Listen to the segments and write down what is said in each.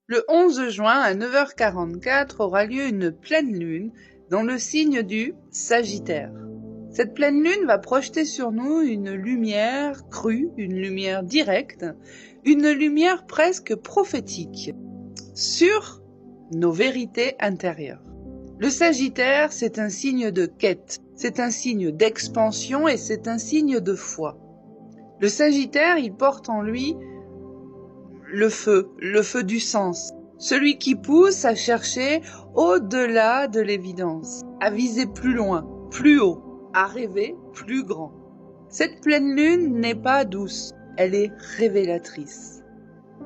Le 11 juin à 9h44 aura lieu une pleine lune dans le signe du Sagittaire. Cette pleine lune va projeter sur nous une lumière crue, une lumière directe, une lumière presque prophétique sur nos vérités intérieures. Le Sagittaire, c'est un signe de quête, c'est un signe d'expansion et c'est un signe de foi. Le Sagittaire, il porte en lui le feu du sens, celui qui pousse à chercher au-delà de l'évidence, à viser plus loin, plus haut, à rêver plus grand. Cette pleine lune n'est pas douce, elle est révélatrice.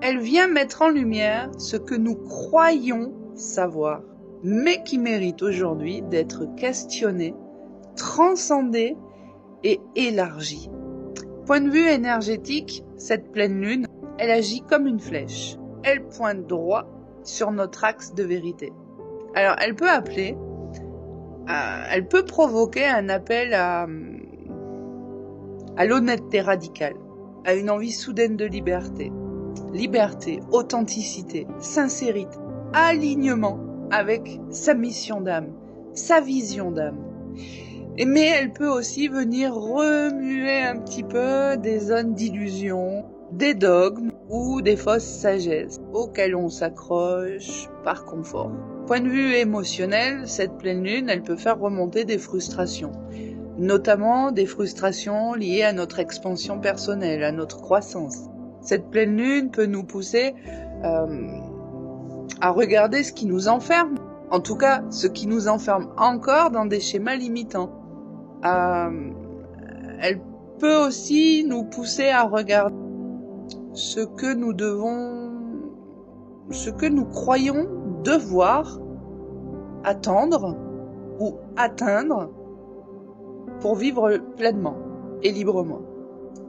Elle vient mettre en lumière ce que nous croyons savoir, mais qui mérite aujourd'hui d'être questionné, transcendé et élargi. Point de vue énergétique, cette pleine lune, elle agit comme une flèche. Elle pointe droit sur notre axe de vérité. Alors, elle peut provoquer un appel à l'honnêteté radicale, à une envie soudaine de liberté. Liberté, authenticité, sincérité, alignement avec sa mission d'âme, sa vision d'âme. Mais elle peut aussi venir remuer un petit peu des zones d'illusion, des dogmes ou des fausses sagesses auxquelles on s'accroche par confort. Point de vue émotionnel, cette pleine lune, elle peut faire remonter des frustrations, notamment des frustrations liées à notre expansion personnelle, à notre croissance. Cette pleine lune peut nous pousser à regarder ce qui nous enferme, en tout cas ce qui nous enferme encore dans des schémas limitants. Elle peut aussi nous pousser à regarder ce que nous croyons devoir attendre ou atteindre pour vivre pleinement et librement.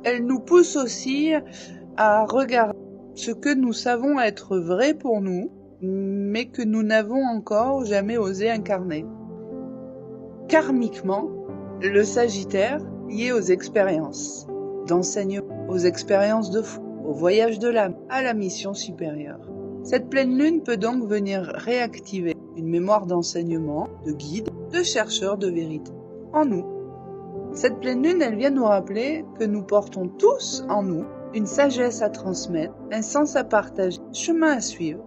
Elle nous pousse aussi à regarder ce que nous savons être vrai pour nous, mais que nous n'avons encore jamais osé incarner. Karmiquement, le Sagittaire, lié aux expériences d'enseignement, aux expériences de foi, au voyage de l'âme, à la mission supérieure. Cette pleine lune peut donc venir réactiver une mémoire d'enseignement, de guide, de chercheur de vérité en nous. Cette pleine lune, elle vient nous rappeler que nous portons tous en nous une sagesse à transmettre, un sens à partager, un chemin à suivre,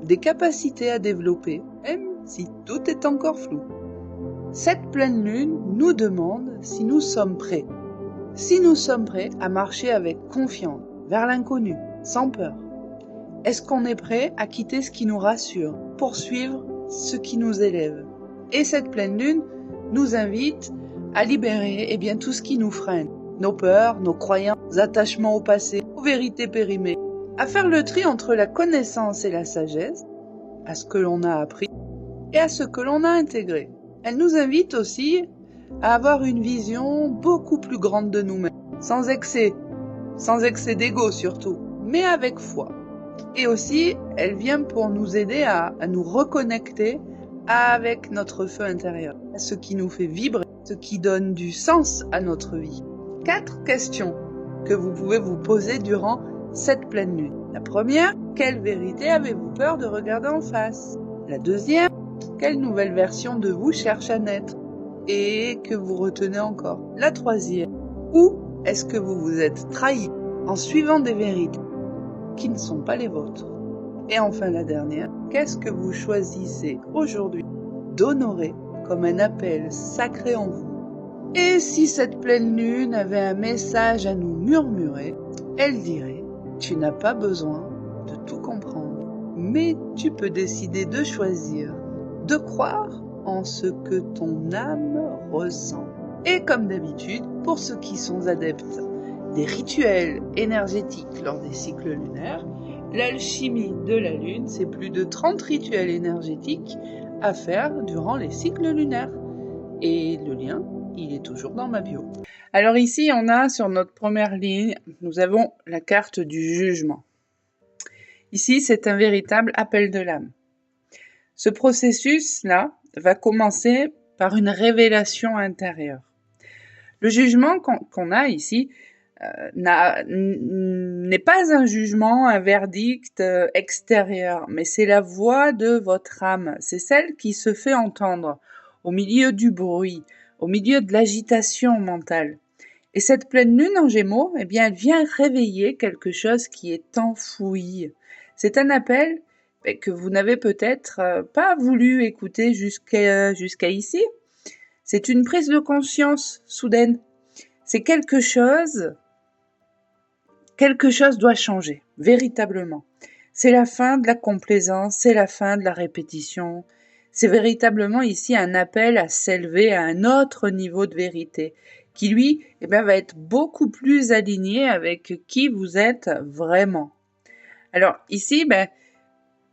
des capacités à développer, même si tout est encore flou. Cette pleine lune nous demande si nous sommes prêts. Si nous sommes prêts à marcher avec confiance, vers l'inconnu, sans peur. Est-ce qu'on est prêt à quitter ce qui nous rassure, poursuivre ce qui nous élève? Et cette pleine lune nous invite à libérer tout ce qui nous freine, nos peurs, nos croyances, nos attachements au passé, aux vérités périmées, à faire le tri entre la connaissance et la sagesse, à ce que l'on a appris et à ce que l'on a intégré. Elle nous invite aussi à avoir une vision beaucoup plus grande de nous-mêmes, sans excès d'ego surtout, mais avec foi. Et aussi, elle vient pour nous aider à nous reconnecter avec notre feu intérieur, à ce qui nous fait vibrer, ce qui donne du sens à notre vie. 4 questions que vous pouvez vous poser durant cette pleine lune. La première, quelle vérité avez-vous peur de regarder en face? La deuxième, quelle nouvelle version de vous cherche à naître et que vous retenez encore? La troisième, où est-ce que vous vous êtes trahi en suivant des vérités qui ne sont pas les vôtres? Et enfin la dernière, qu'est-ce que vous choisissez aujourd'hui d'honorer comme un appel sacré en vous? Et si cette pleine lune avait un message à nous murmurer, elle dirait: tu n'as pas besoin de tout comprendre, mais tu peux décider de choisir, de croire en ce que ton âme ressent. Et comme d'habitude, pour ceux qui sont adeptes des rituels énergétiques lors des cycles lunaires, l'alchimie de la lune, c'est plus de 30 rituels énergétiques à faire durant les cycles lunaires. Et le lien, il est toujours dans ma bio. Alors ici, on a sur notre première ligne, nous avons la carte du jugement. Ici, c'est un véritable appel de l'âme. Ce processus-là va commencer par une révélation intérieure. Le jugement qu'on a ici, n'est pas un jugement, un verdict extérieur, mais c'est la voix de votre âme. C'est celle qui se fait entendre au milieu du bruit, au milieu de l'agitation mentale. Et cette pleine lune en Gémeaux, eh bien, elle vient réveiller quelque chose qui est enfoui. C'est un appel que vous n'avez peut-être pas voulu écouter jusqu'à ici. C'est une prise de conscience soudaine. C'est quelque chose doit changer, véritablement. C'est la fin de la complaisance, c'est la fin de la répétition. C'est véritablement ici un appel à s'élever à un autre niveau de vérité, qui lui, va être beaucoup plus aligné avec qui vous êtes vraiment. Alors ici,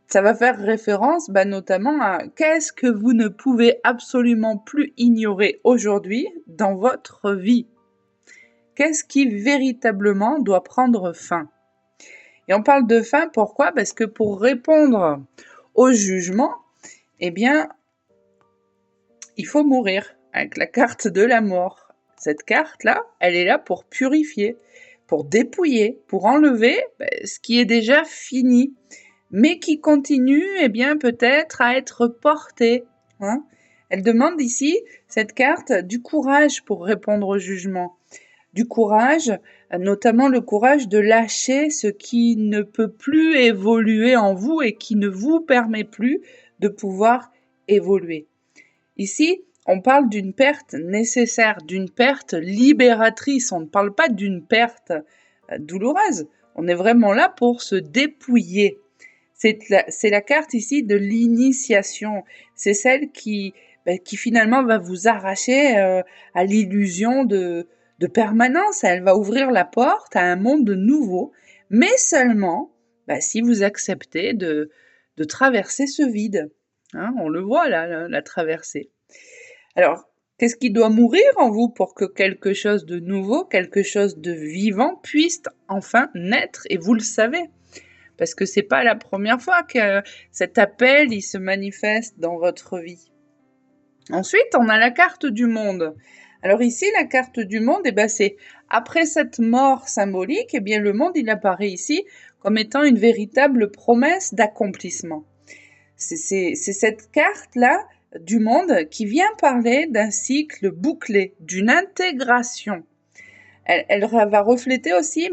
ça va faire référence notamment à qu'est-ce que vous ne pouvez absolument plus ignorer aujourd'hui dans votre vie. Qu'est-ce qui véritablement doit prendre fin? Et on parle de fin, pourquoi? Parce que pour répondre au jugement, il faut mourir avec la carte de la mort. Cette carte-là, elle est là pour purifier, pour dépouiller, pour enlever ce qui est déjà fini, mais qui continue peut-être à être porté. Elle demande ici, cette carte, du courage pour répondre au jugement. Du courage, notamment le courage de lâcher ce qui ne peut plus évoluer en vous et qui ne vous permet plus de pouvoir évoluer. Ici, on parle d'une perte nécessaire, d'une perte libératrice. On ne parle pas d'une perte douloureuse. On est vraiment là pour se dépouiller. C'est la carte ici de l'initiation. C'est celle qui finalement va vous arracher à l'illusion de permanence. Elle va ouvrir la porte à un monde nouveau, mais seulement si vous acceptez de traverser ce vide. On le voit là, la traversée. Alors, qu'est-ce qui doit mourir en vous pour que quelque chose de nouveau, quelque chose de vivant puisse enfin naître? Et vous le savez, parce que c'est pas la première fois que cet appel il se manifeste dans votre vie. Ensuite, on a la carte du monde. Alors ici, la carte du monde, c'est après cette mort symbolique, le monde il apparaît ici comme étant une véritable promesse d'accomplissement. C'est cette carte-là du monde qui vient parler d'un cycle bouclé, d'une intégration. Elle va refléter aussi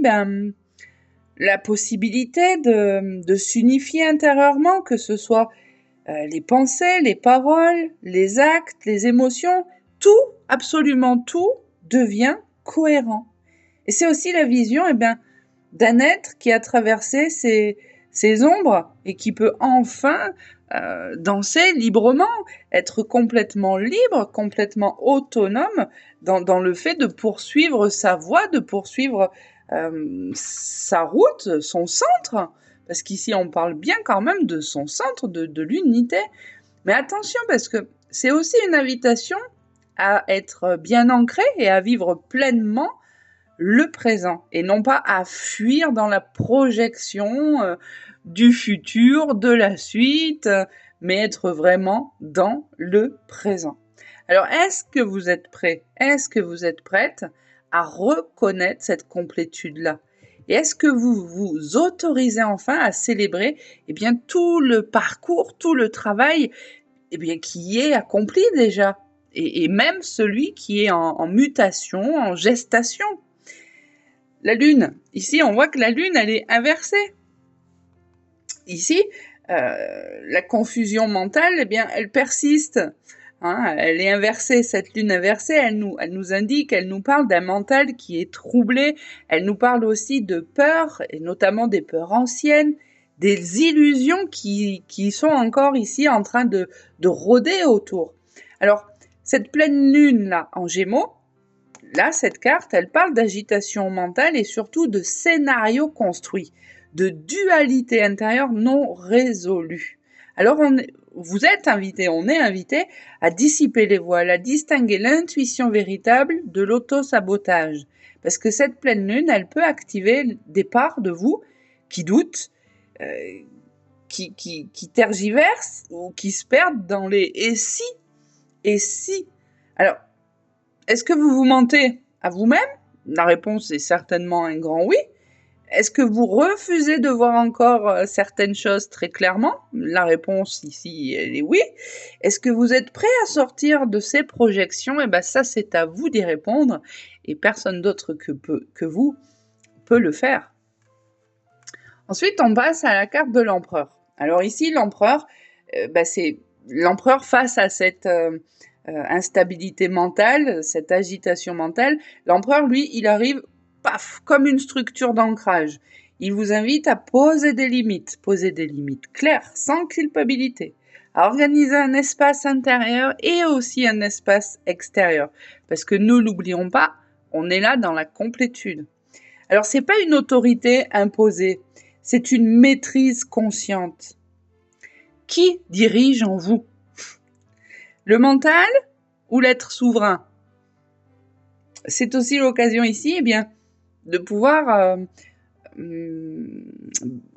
la possibilité de s'unifier intérieurement, que ce soit les pensées, les paroles, les actes, les émotions, tout, absolument tout, devient cohérent. Et c'est aussi la vision d'un être qui a traversé ses ombres et qui peut enfin danser librement, être complètement libre, complètement autonome dans le fait de poursuivre sa voie, de poursuivre sa route, son centre. Parce qu'ici, on parle bien quand même de son centre, de l'unité. Mais attention, parce que c'est aussi une invitation à être bien ancré et à vivre pleinement le présent. Et non pas à fuir dans la projection du futur, de la suite, mais être vraiment dans le présent. Alors, est-ce que vous êtes prêt? Est-ce que vous êtes prête à reconnaître cette complétude-là? Et est-ce que vous vous autorisez enfin à célébrer tout le parcours, tout le travail qui est accompli déjà, et même celui qui est en mutation, en gestation? La Lune, ici on voit que la Lune elle est inversée. Ici, la confusion mentale, elle persiste. Elle est inversée, cette lune inversée, elle nous indique, elle nous parle d'un mental qui est troublé, elle nous parle aussi de peurs, et notamment des peurs anciennes, des illusions qui sont encore ici en train de rôder autour. Alors, cette pleine lune-là, en Gémeaux, là, cette carte, elle parle d'agitation mentale et surtout de scénarios construits, de dualité intérieure non résolue. Alors, vous êtes invité, on est invité à dissiper les voiles, à distinguer l'intuition véritable de l'auto-sabotage. Parce que cette pleine lune, elle peut activer des parts de vous qui doutent, qui tergiversent ou qui se perdent dans les « et si ». Alors, est-ce que vous vous mentez à vous-même? La réponse est certainement un grand oui. Est-ce que vous refusez de voir encore certaines choses très clairement? La réponse ici, elle est oui. Est-ce que vous êtes prêt à sortir de ces projections? Eh bien, ça, c'est à vous d'y répondre et personne d'autre que vous peut le faire. Ensuite, on passe à la carte de l'empereur. Alors ici, l'empereur, c'est l'empereur face à cette instabilité mentale, cette agitation mentale. L'empereur, lui, il arrive paf, comme une structure d'ancrage. Il vous invite à poser des limites claires, sans culpabilité, à organiser un espace intérieur et aussi un espace extérieur. Parce que ne l'oublions pas, on est là dans la complétude. Alors, c'est pas une autorité imposée, c'est une maîtrise consciente. Qui dirige en vous? Le mental ou l'être souverain? C'est aussi l'occasion ici, eh bien, de pouvoir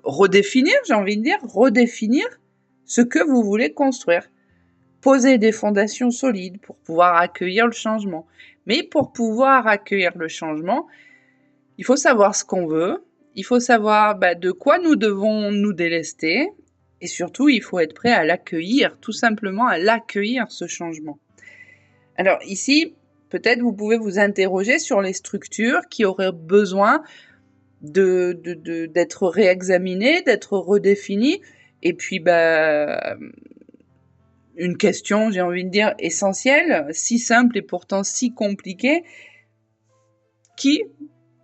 redéfinir, j'ai envie de dire, redéfinir ce que vous voulez construire. Poser des fondations solides pour pouvoir accueillir le changement. Mais pour pouvoir accueillir le changement, il faut savoir ce qu'on veut, il faut savoir de quoi nous devons nous délester, et surtout, il faut être prêt à l'accueillir, tout simplement à l'accueillir, ce changement. Alors ici, peut-être vous pouvez vous interroger sur les structures qui auraient besoin d'être réexaminées, d'être redéfinies, et puis une question, j'ai envie de dire, essentielle, si simple et pourtant si compliquée, qui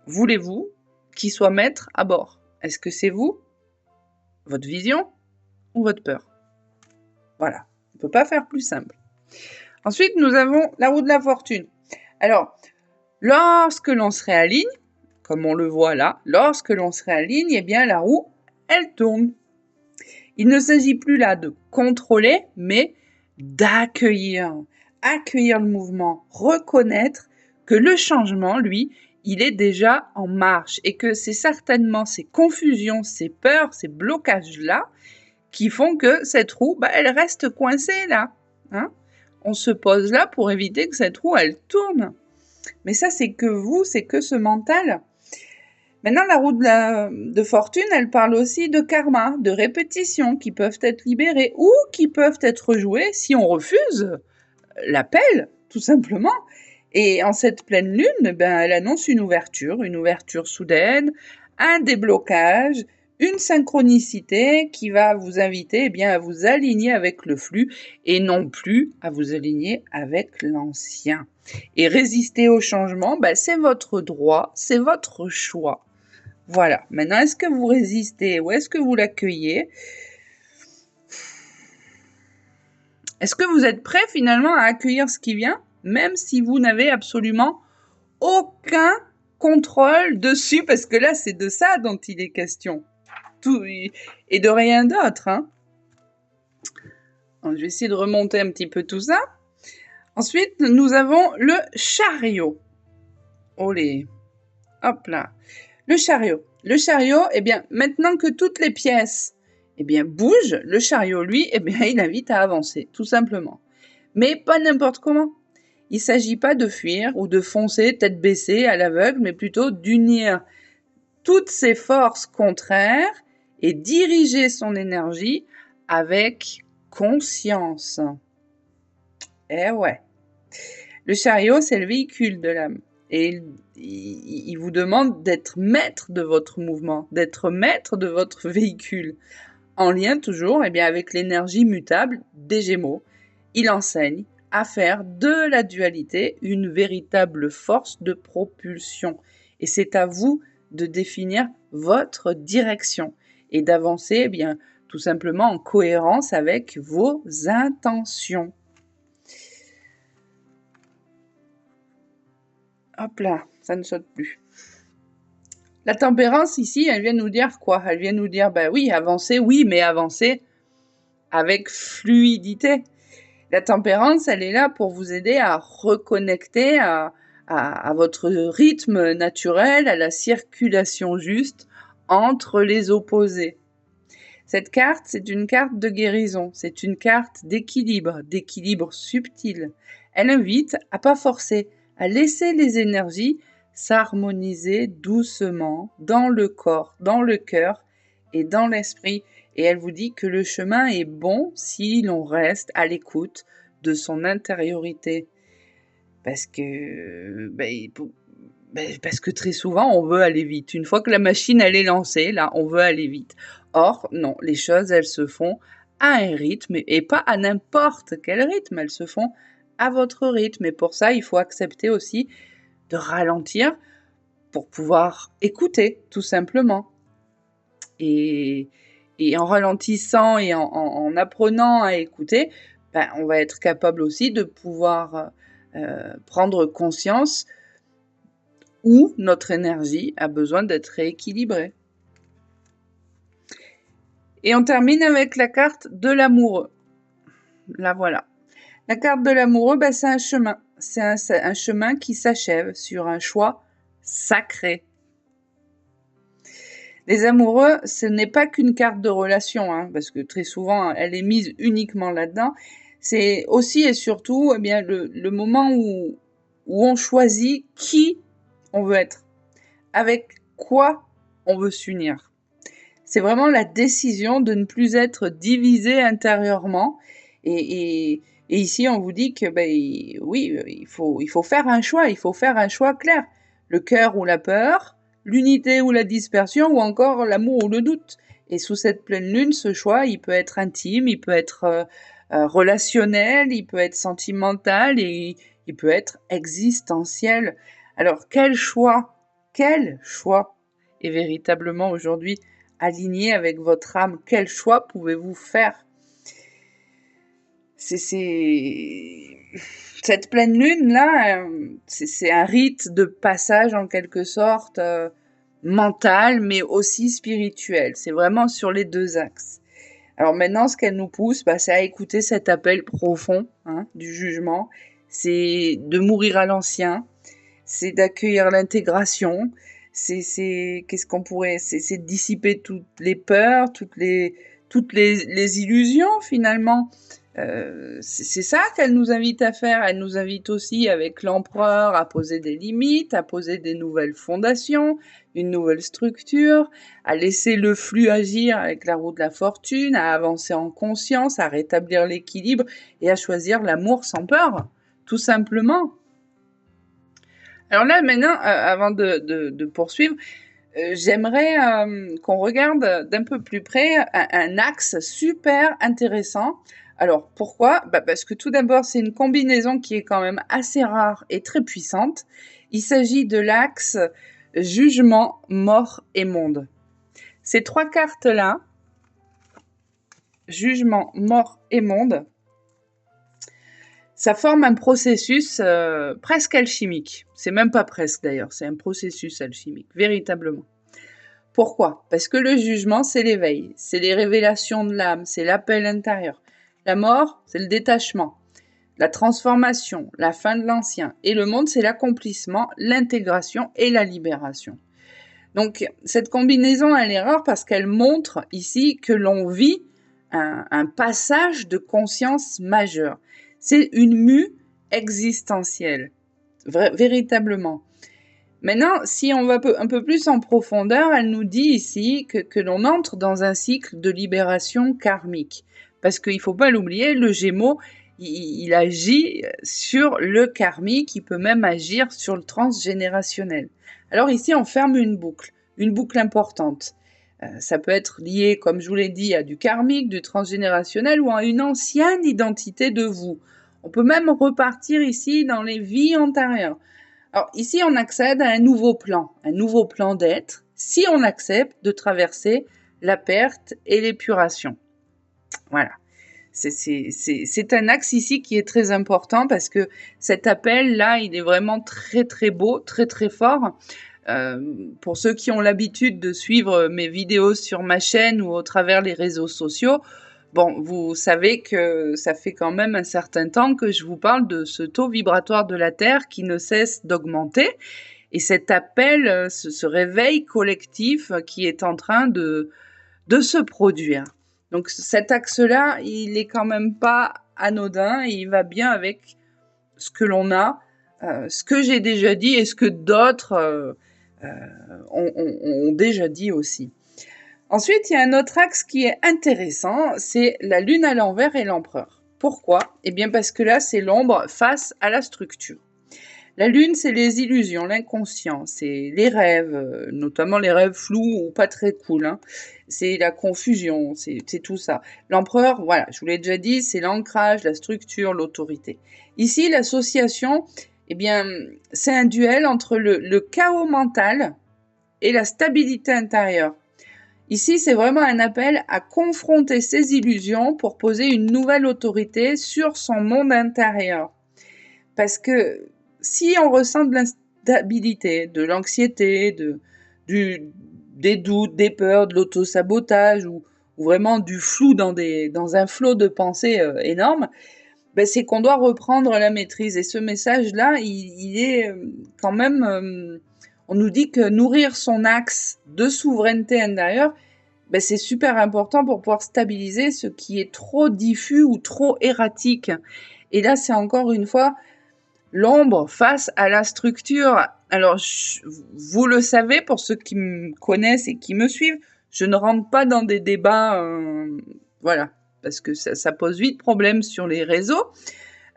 voulez-vous qui soit maître à bord? Est-ce que c'est vous, votre vision ou votre peur? Voilà, on ne peut pas faire plus simple. Ensuite, nous avons la roue de la fortune. Alors, lorsque l'on se réaligne, comme on le voit là, lorsque l'on se réaligne, eh bien la roue, elle tourne. Il ne s'agit plus là de contrôler, mais d'accueillir. Accueillir le mouvement, reconnaître que le changement, lui, il est déjà en marche et que c'est certainement ces confusions, ces peurs, ces blocages-là qui font que cette roue, elle reste coincée là. Hein? On se pose là pour éviter que cette roue, elle tourne. Mais ça, c'est que vous, c'est que ce mental. Maintenant, la roue de fortune, elle parle aussi de karma, de répétitions qui peuvent être libérées ou qui peuvent être jouées si on refuse l'appel, tout simplement. Et en cette pleine lune, elle annonce une ouverture soudaine, un déblocage, une synchronicité qui va vous inviter à vous aligner avec le flux et non plus à vous aligner avec l'ancien. Et résister au changement, c'est votre droit, c'est votre choix. Voilà. Maintenant, est-ce que vous résistez ou est-ce que vous l'accueillez? Est-ce que vous êtes prêt finalement à accueillir ce qui vient, même si vous n'avez absolument aucun contrôle dessus? Parce que là, c'est de ça dont il est question. Tout, et de rien d'autre. Hein. Donc, je vais essayer de remonter un petit peu tout ça. Ensuite, nous avons le chariot. Olé. Hop là. Le chariot. Le chariot, maintenant que toutes les pièces bougent, le chariot, lui, il invite à avancer, tout simplement. Mais pas n'importe comment. Il ne s'agit pas de fuir ou de foncer tête baissée à l'aveugle, mais plutôt d'unir toutes ses forces contraires et diriger son énergie avec conscience. Eh ouais. Le chariot, c'est le véhicule de l'âme. Et il vous demande d'être maître de votre mouvement, d'être maître de votre véhicule, en lien toujours avec l'énergie mutable des Gémeaux. Il enseigne à faire de la dualité une véritable force de propulsion. Et c'est à vous de définir votre direction et d'avancer tout simplement en cohérence avec vos intentions. Hop là, ça ne saute plus. La tempérance ici, elle vient nous dire quoi? Elle vient nous dire, oui, avancer, oui, mais avancer avec fluidité. La tempérance, elle est là pour vous aider à reconnecter à votre rythme naturel, à la circulation juste entre les opposés. Cette carte, c'est une carte de guérison, c'est une carte d'équilibre subtil. Elle invite à pas forcer, à laisser les énergies s'harmoniser doucement dans le corps, dans le cœur et dans l'esprit. Et elle vous dit que le chemin est bon si l'on reste à l'écoute de son intériorité. Parce que, parce que très souvent, on veut aller vite. Une fois que la machine, elle est lancée, là, on veut aller vite. Or, non, les choses, elles se font à un rythme, et pas à n'importe quel rythme, elles se font à votre rythme. Et pour ça, il faut accepter aussi de ralentir pour pouvoir écouter, tout simplement. Et en ralentissant et en apprenant à écouter, on va être capable aussi de pouvoir prendre conscience où notre énergie a besoin d'être rééquilibrée. Et on termine avec la carte de l'amoureux. Là, voilà. La carte de l'amoureux, c'est un chemin. C'est un chemin qui s'achève sur un choix sacré. Les amoureux, ce n'est pas qu'une carte de relation, hein, parce que très souvent, elle est mise uniquement là-dedans. C'est aussi et surtout le moment où on choisit qui on veut être, avec quoi on veut s'unir. C'est vraiment la décision de ne plus être divisé intérieurement. Et ici, on vous dit que oui, il faut faire un choix, il faut faire un choix clair. Le cœur ou la peur, l'unité ou la dispersion, ou encore l'amour ou le doute. Et sous cette pleine lune, ce choix, il peut être intime, il peut être relationnel, il peut être sentimental et il peut être existentiel. Alors, quel choix est véritablement aujourd'hui aligné avec votre âme? Quel choix pouvez-vous faire? Cette pleine lune là, c'est un rite de passage en quelque sorte mental, mais aussi spirituel. C'est vraiment sur les deux axes. Alors maintenant, ce qu'elle nous pousse, c'est à écouter cet appel profond du jugement. C'est de mourir à l'ancien. C'est d'accueillir l'intégration. C'est de dissiper toutes les peurs, toutes les illusions finalement. C'est ça qu'elle nous invite à faire. Elle nous invite aussi avec l'empereur à poser des limites, à poser des nouvelles fondations, une nouvelle structure, à laisser le flux agir avec la roue de la fortune, à avancer en conscience, à rétablir l'équilibre et à choisir l'amour sans peur, tout simplement. Alors là, maintenant, avant de poursuivre, j'aimerais qu'on regarde d'un peu plus près un axe super intéressant. Alors, pourquoi ? Parce que tout d'abord, c'est une combinaison qui est quand même assez rare et très puissante. Il s'agit de l'axe jugement, mort et monde. Ces trois cartes-là, jugement, mort et monde, ça forme un processus presque alchimique. C'est même pas presque d'ailleurs, c'est un processus alchimique, véritablement. Pourquoi ? Parce que le jugement, c'est l'éveil, c'est les révélations de l'âme, c'est l'appel intérieur. La mort, c'est le détachement, la transformation, la fin de l'ancien. Et le monde, c'est l'accomplissement, l'intégration et la libération. Donc, cette combinaison, elle est rare parce qu'elle montre ici que l'on vit un passage de conscience majeure. C'est une mue existentielle, véritablement. Maintenant, si on va un peu plus en profondeur, elle nous dit ici que l'on entre dans un cycle de libération karmique. Parce qu'il ne faut pas l'oublier, le Gémeaux, il agit sur le karmique, il peut même agir sur le transgénérationnel. Alors ici, on ferme une boucle importante. Ça peut être lié, comme je vous l'ai dit, à du karmique, du transgénérationnel ou à une ancienne identité de vous. On peut même repartir ici dans les vies antérieures. Alors ici, on accède à un nouveau plan d'être, si on accepte de traverser la perte et l'épuration. Voilà. C'est un axe ici qui est très important parce que cet appel-là, il est vraiment très très beau, très très fort. Pour ceux qui ont l'habitude de suivre mes vidéos sur ma chaîne ou au travers les réseaux sociaux, vous savez que ça fait quand même un certain temps que je vous parle de ce taux vibratoire de la Terre qui ne cesse d'augmenter. Et cet appel, ce réveil collectif qui est en train de se produire. Donc cet axe-là, il est quand même pas anodin et il va bien avec ce que l'on a ce que j'ai déjà dit et ce que d'autres ont déjà dit aussi. Ensuite, il y a un autre axe qui est intéressant, c'est la lune à l'envers et l'empereur. Pourquoi? Eh bien parce que là, c'est l'ombre face à la structure. La lune, c'est les illusions, l'inconscient, c'est les rêves, notamment les rêves flous ou pas très cool, hein. C'est la confusion, c'est tout ça. L'empereur, voilà, je vous l'ai déjà dit, c'est l'ancrage, la structure, l'autorité. Ici, l'association, eh bien, c'est un duel entre le chaos mental et la stabilité intérieure. Ici, c'est vraiment un appel à confronter ses illusions pour poser une nouvelle autorité sur son monde intérieur. Parce que si on ressent de l'instabilité, de l'anxiété, des doutes, des peurs, de l'autosabotage ou vraiment du flou dans un flot de pensées énorme, ben c'est qu'on doit reprendre la maîtrise. Et ce message-là, il est quand même... on nous dit que nourrir son axe de souveraineté intérieure, ben c'est super important pour pouvoir stabiliser ce qui est trop diffus ou trop erratique. Et là, c'est encore une fois l'ombre face à la structure. Alors, vous le savez, pour ceux qui me connaissent et qui me suivent, je ne rentre pas dans des débats, voilà, parce que ça pose vite problème sur les réseaux.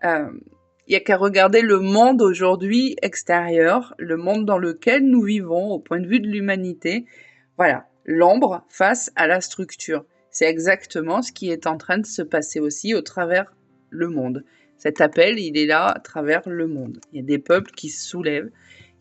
Il n'y a qu'à regarder le monde aujourd'hui extérieur, le monde dans lequel nous vivons au point de vue de l'humanité. Voilà, l'ombre face à la structure. C'est exactement ce qui est en train de se passer aussi au travers le monde. Cet appel, il est là à travers le monde. Il y a des peuples qui se soulèvent.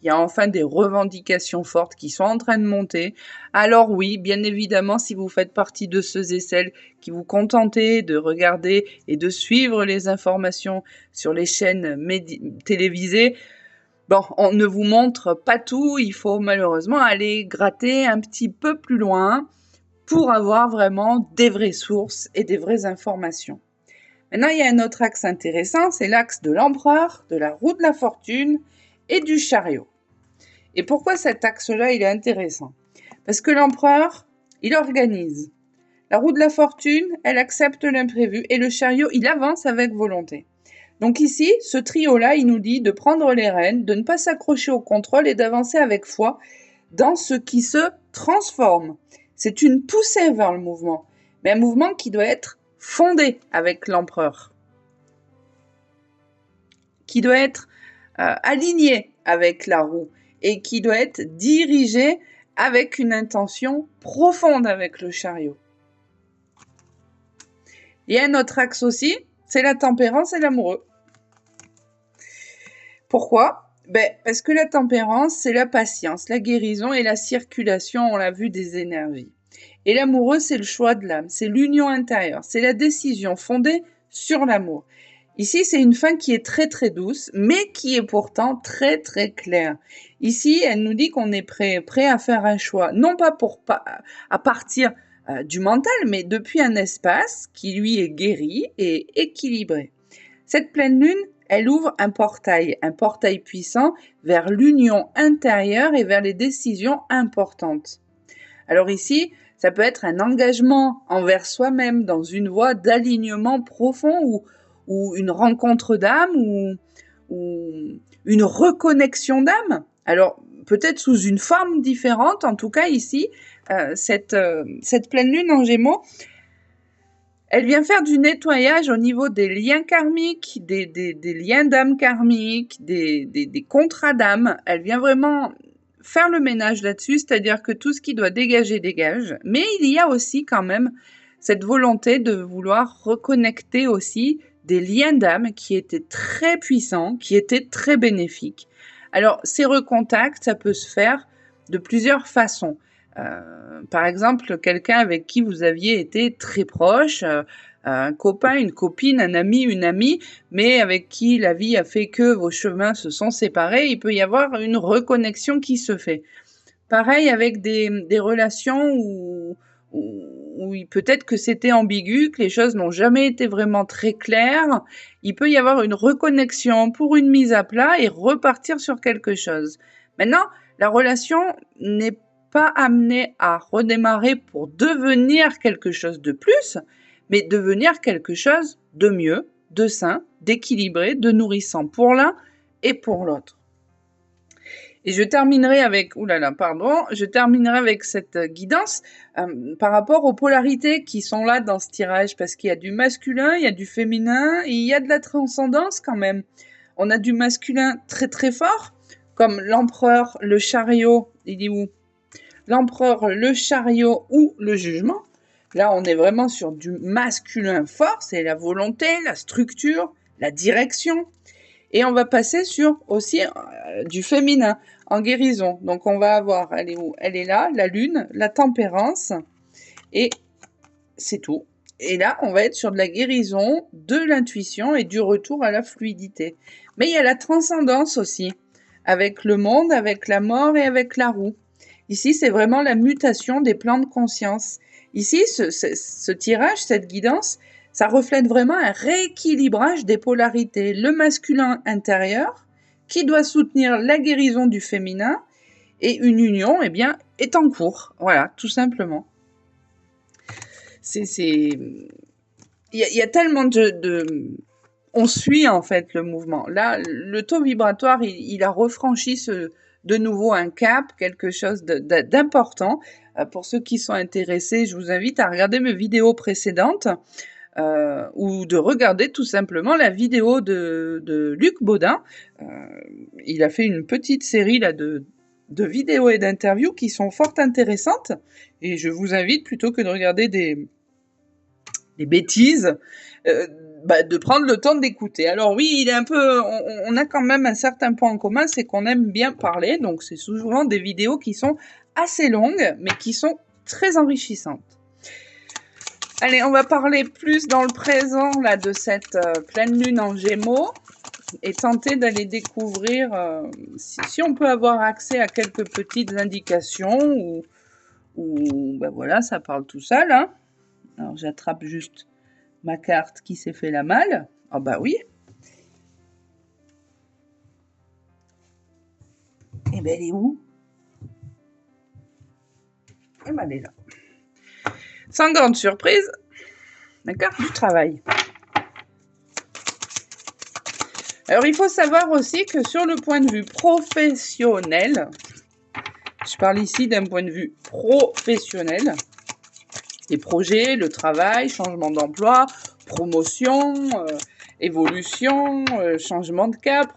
Il y a enfin des revendications fortes qui sont en train de monter. Alors oui, bien évidemment, si vous faites partie de ceux et celles qui vous contentez de regarder et de suivre les informations sur les chaînes télévisées, bon, on ne vous montre pas tout. Il faut malheureusement aller gratter un petit peu plus loin pour avoir vraiment des vraies sources et des vraies informations. Maintenant, il y a un autre axe intéressant, c'est l'axe de l'empereur, de la roue de la fortune et du chariot. Et pourquoi cet axe-là, il est intéressant? Parce que l'empereur, il organise. La roue de la fortune, elle accepte l'imprévu et le chariot, il avance avec volonté. Donc ici, ce trio-là, il nous dit de prendre les rênes, de ne pas s'accrocher au contrôle et d'avancer avec foi dans ce qui se transforme. C'est une poussée vers le mouvement, mais un mouvement qui doit être fondé avec l'empereur, qui doit être aligné avec la roue et qui doit être dirigé avec une intention profonde avec le chariot. Il y a un autre axe aussi, c'est la tempérance et l'amoureux. Pourquoi? Parce que la tempérance, c'est la patience, la guérison et la circulation, on l'a vu, des énergies. Et l'amoureux, c'est le choix de l'âme, c'est l'union intérieure, c'est la décision fondée sur l'amour. Ici, c'est une fin qui est très très douce, mais qui est pourtant très très claire. Ici, elle nous dit qu'on est prêt à faire un choix, non pas à partir du mental, mais depuis un espace qui lui est guéri et équilibré. Cette pleine lune, elle ouvre un portail puissant vers l'union intérieure et vers les décisions importantes. Alors ici, ça peut être un engagement envers soi-même dans une voie d'alignement profond ou une rencontre d'âme ou une reconnexion d'âme. Alors peut-être sous une forme différente, en tout cas ici, cette pleine lune en Gémeaux, elle vient faire du nettoyage au niveau des liens karmiques, des liens d'âme karmiques, des contrats d'âme. Elle vient vraiment faire le ménage là-dessus, c'est-à-dire que tout ce qui doit dégager, dégage. Mais il y a aussi quand même cette volonté de vouloir reconnecter aussi des liens d'âme qui étaient très puissants, qui étaient très bénéfiques. Alors, ces recontacts, ça peut se faire de plusieurs façons. Par exemple, quelqu'un avec qui vous aviez été très proche, un copain, une copine, un ami, une amie, mais avec qui la vie a fait que vos chemins se sont séparés, il peut y avoir une reconnexion qui se fait. Pareil avec des relations où peut-être que c'était ambigu, que les choses n'ont jamais été vraiment très claires. Il peut y avoir une reconnexion pour une mise à plat et repartir sur quelque chose. Maintenant, la relation n'est pas amenée à redémarrer pour devenir quelque chose de plus, mais devenir quelque chose de mieux, de sain, d'équilibré, de nourrissant pour l'un et pour l'autre. Et je terminerai avec, je terminerai avec cette guidance par rapport aux polarités qui sont là dans ce tirage, parce qu'il y a du masculin, il y a du féminin, et il y a de la transcendance quand même. On a du masculin très très fort, comme l'empereur, le chariot, il est où? L'empereur, le chariot ou le jugement. Là, on est vraiment sur du masculin fort, c'est la volonté, la structure, la direction. Et on va passer sur aussi du féminin en guérison. Donc on va avoir, elle est où? Elle est là, la lune, la tempérance, et c'est tout. Et là, on va être sur de la guérison, de l'intuition et du retour à la fluidité. Mais il y a la transcendance aussi, avec le monde, avec la mort et avec la roue. Ici, c'est vraiment la mutation des plans de conscience. Ici, ce tirage, cette guidance, ça reflète vraiment un rééquilibrage des polarités. Le masculin intérieur, qui doit soutenir la guérison du féminin, et une union, eh bien, est en cours. Voilà, tout simplement. Il y a tellement on suit en fait le mouvement. Là, le taux vibratoire, il a refranchi de nouveau un cap, quelque chose d'important. Pour ceux qui sont intéressés, je vous invite à regarder mes vidéos précédentes ou de regarder tout simplement la vidéo de Luc Baudin. Il a fait une petite série là de vidéos et d'interviews qui sont fort intéressantes. Et je vous invite, plutôt que de regarder des bêtises, de prendre le temps d'écouter. Alors oui, il est un peu, on a quand même un certain point en commun, c'est qu'on aime bien parler, donc c'est souvent des vidéos qui sont assez longues, mais qui sont très enrichissantes. Allez, on va parler plus dans le présent là de cette pleine lune en Gémeaux et tenter d'aller découvrir si on peut avoir accès à quelques petites indications ou voilà, ça parle tout seul. Hein. Alors j'attrape juste ma carte qui s'est fait la malle. Ah bah oui. Eh ben elle est où? Eh ben elle est là. Sans grande surprise, la carte du travail. Alors il faut savoir aussi que sur le point de vue professionnel, je parle ici d'un point de vue professionnel, les projets, le travail, changement d'emploi, promotion, évolution, changement de cap,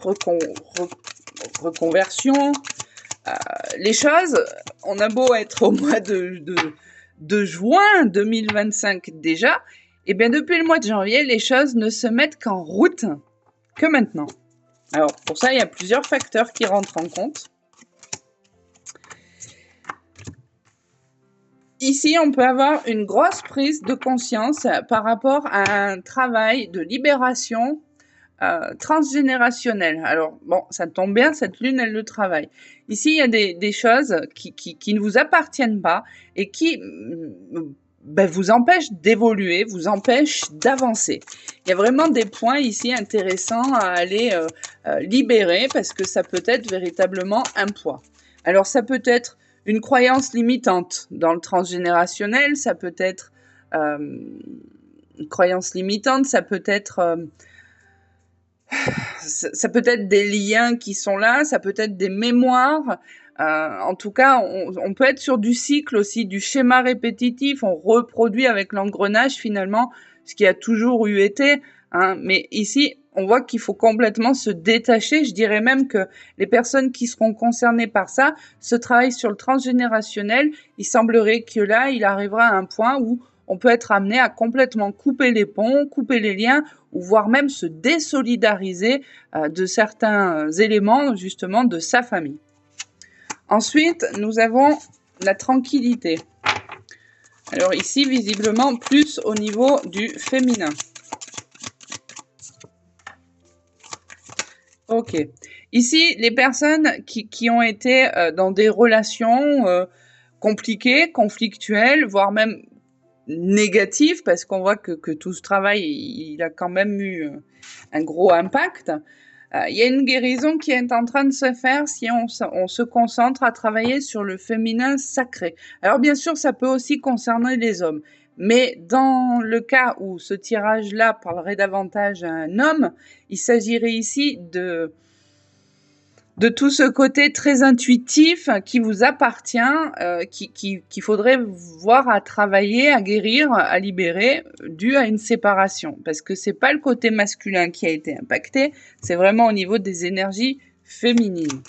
reconversion. Les choses, on a beau être au mois de juin 2025 déjà, et bien depuis le mois de janvier, les choses ne se mettent qu'en route que maintenant. Alors pour ça, il y a plusieurs facteurs qui rentrent en compte. Ici, on peut avoir une grosse prise de conscience par rapport à un travail de libération transgénérationnel. Alors, bon, ça tombe bien, cette lune, elle le travaille. Ici, il y a des choses qui ne vous appartiennent pas et qui vous empêchent d'évoluer, vous empêchent d'avancer. Il y a vraiment des points ici intéressants à aller libérer parce que ça peut être véritablement un poids. Alors, ça peut être une croyance limitante dans le transgénérationnel, ça peut être une croyance limitante, ça peut être des liens qui sont là, ça peut être des mémoires. En tout cas, on peut être sur du cycle aussi, du schéma répétitif. On reproduit avec l'engrenage finalement ce qui a toujours eu été. Hein. Mais ici, on voit qu'il faut complètement se détacher. Je dirais même que les personnes qui seront concernées par ça, ce travail sur le transgénérationnel, il semblerait que là, il arrivera à un point où on peut être amené à complètement couper les ponts, couper les liens, ou voire même se désolidariser de certains éléments justement de sa famille. Ensuite, nous avons la tranquillité. Alors ici, visiblement, plus au niveau du féminin. Ok. Ici, les personnes qui ont été dans des relations compliquées, conflictuelles, voire même négatives, parce qu'on voit que tout ce travail, il a quand même eu un gros impact. Il y a une guérison qui est en train de se faire si on se concentre à travailler sur le féminin sacré. Alors bien sûr, ça peut aussi concerner les hommes. Mais dans le cas où ce tirage-là parlerait davantage à un homme, il s'agirait ici de de tout ce côté très intuitif qui vous appartient, qu'il faudrait voir à travailler, à guérir, à libérer, dû à une séparation. Parce que c'est pas le côté masculin qui a été impacté, c'est vraiment au niveau des énergies féminines.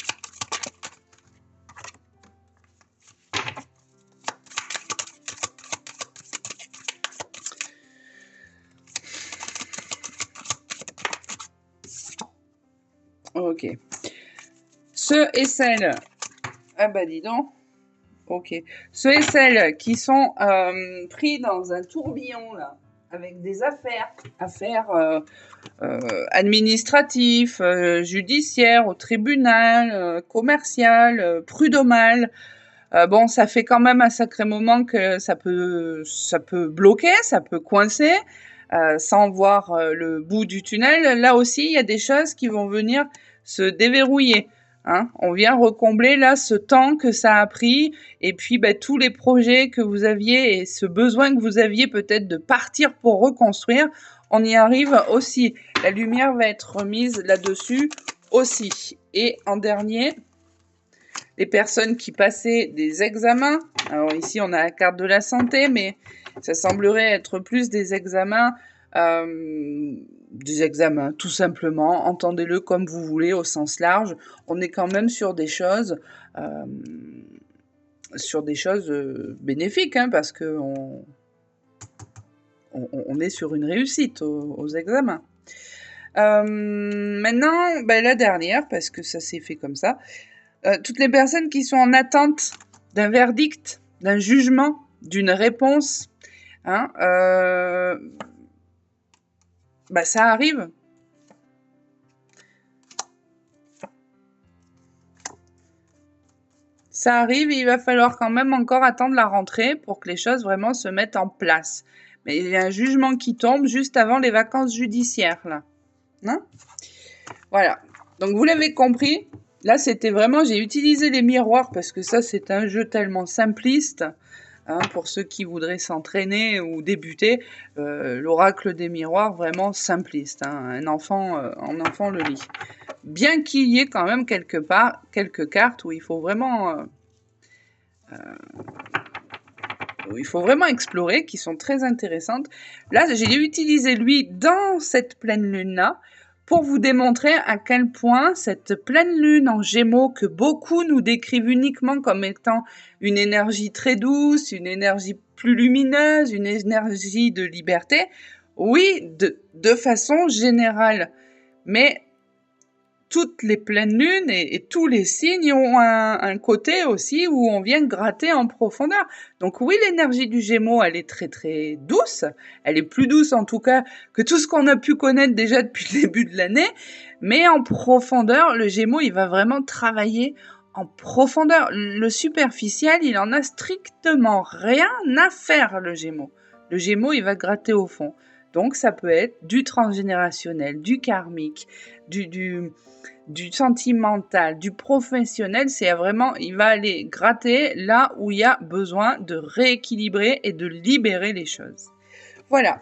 Ok. Ceux et celles... Ah bah dis donc. Ok. Ceux et celles qui sont pris dans un tourbillon, là, avec des affaires administratifs, judiciaires, au tribunal, commercial, prud'homal. Bon, ça fait quand même un sacré moment que ça peut bloquer, ça peut coincer, sans voir le bout du tunnel. Là aussi, il y a des choses qui vont venir se déverrouiller. Hein. On vient recombler là ce temps que ça a pris, et puis tous les projets que vous aviez et ce besoin que vous aviez peut-être de partir pour reconstruire, on y arrive aussi. La lumière va être remise là-dessus aussi. Et en dernier, les personnes qui passaient des examens. Alors ici, on a la carte de la santé, mais ça semblerait être plus des examens, tout simplement. Entendez-le comme vous voulez, au sens large. On est quand même sur des choses, bénéfiques, hein, parce que on est sur une réussite aux examens. Maintenant, la dernière, parce que ça s'est fait comme ça. Toutes les personnes qui sont en attente d'un verdict, d'un jugement, d'une réponse, hein, ça arrive. Ça arrive, il va falloir quand même encore attendre la rentrée pour que les choses vraiment se mettent en place. Mais il y a un jugement qui tombe juste avant les vacances judiciaires, là. Hein ? Voilà. Donc vous l'avez compris. Là, c'était vraiment, j'ai utilisé les miroirs parce que ça, c'est un jeu tellement simpliste, hein, pour ceux qui voudraient s'entraîner ou débuter. L'oracle des miroirs, vraiment simpliste. Hein, un enfant le lit. Bien qu'il y ait quand même quelque part quelques cartes où il faut vraiment explorer, qui sont très intéressantes. Là, j'ai utilisé lui dans cette pleine lune-là, pour vous démontrer à quel point cette pleine lune en Gémeaux, que beaucoup nous décrivent uniquement comme étant une énergie très douce, une énergie plus lumineuse, une énergie de liberté, oui, de façon générale. Mais toutes les pleines lunes et tous les signes ont un côté aussi où on vient gratter en profondeur. Donc oui, l'énergie du Gémeaux, elle est très très douce. Elle est plus douce en tout cas que tout ce qu'on a pu connaître déjà depuis le début de l'année. Mais en profondeur, le Gémeaux, il va vraiment travailler en profondeur. Le superficiel, il en a strictement rien à faire, le Gémeaux. Le Gémeaux, il va gratter au fond. Donc ça peut être du transgénérationnel, du karmique, du sentimental, du professionnel. C'est vraiment, il va aller gratter là où il y a besoin de rééquilibrer et de libérer les choses. Voilà.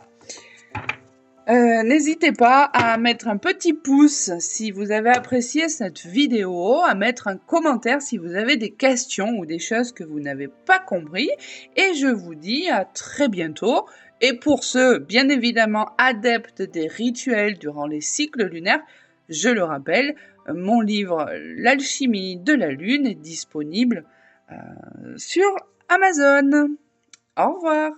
N'hésitez pas à mettre un petit pouce si vous avez apprécié cette vidéo, à mettre un commentaire si vous avez des questions ou des choses que vous n'avez pas compris. Et je vous dis à très bientôt. Et pour ceux, bien évidemment, adeptes des rituels durant les cycles lunaires, je le rappelle, mon livre « L'alchimie de la lune » est disponible sur Amazon. Au revoir.